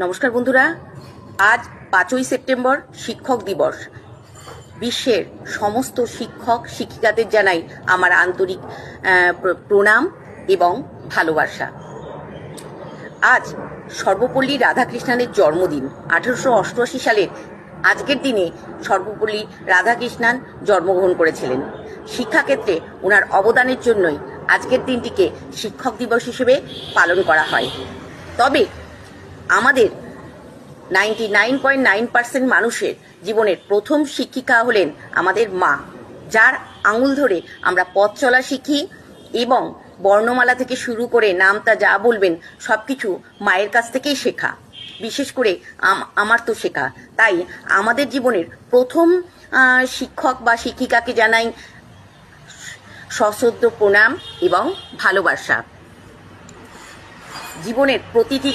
নমস্কার বন্ধুরা, আজ 5ই সেপ্টেম্বর শিক্ষক দিবস। বিশ্বের সমস্ত শিক্ষক শিক্ষিকাদের জানাই আমার আন্তরিক প্রণাম এবং ভালোবাসা। আজ সর্বপল্লী রাধাকৃষ্ণনের জন্মদিন। 1888 সালের আজকের দিনে সর্বপল্লী রাধাকৃষ্ণন জন্মগ্রহণ করেছিলেন। শিক্ষাক্ষেত্রে ওনার অবদানের জন্যই আজকের দিনটিকে শিক্ষক দিবস হিসেবে পালন করা হয়। তবে আমাদের 99.9% মানুষের জীবনের প্রথম শিক্ষিকা হলেন আমাদের মা, যার আঙুল ধরে আমরা পথ চলা শিখি এবং বর্ণমালা থেকে শুরু করে নামটা যা বলবেন সব কিছু মায়ের কাছ থেকেই শেখা। বিশেষ করে আমার তো শেখা। তাই আমাদের জীবনের প্রথম শিক্ষক বা শিক্ষিকাকে জানাই সশ্রদ্ধ প্রণাম এবং ভালোবাসা। জীবনের প্রতিটি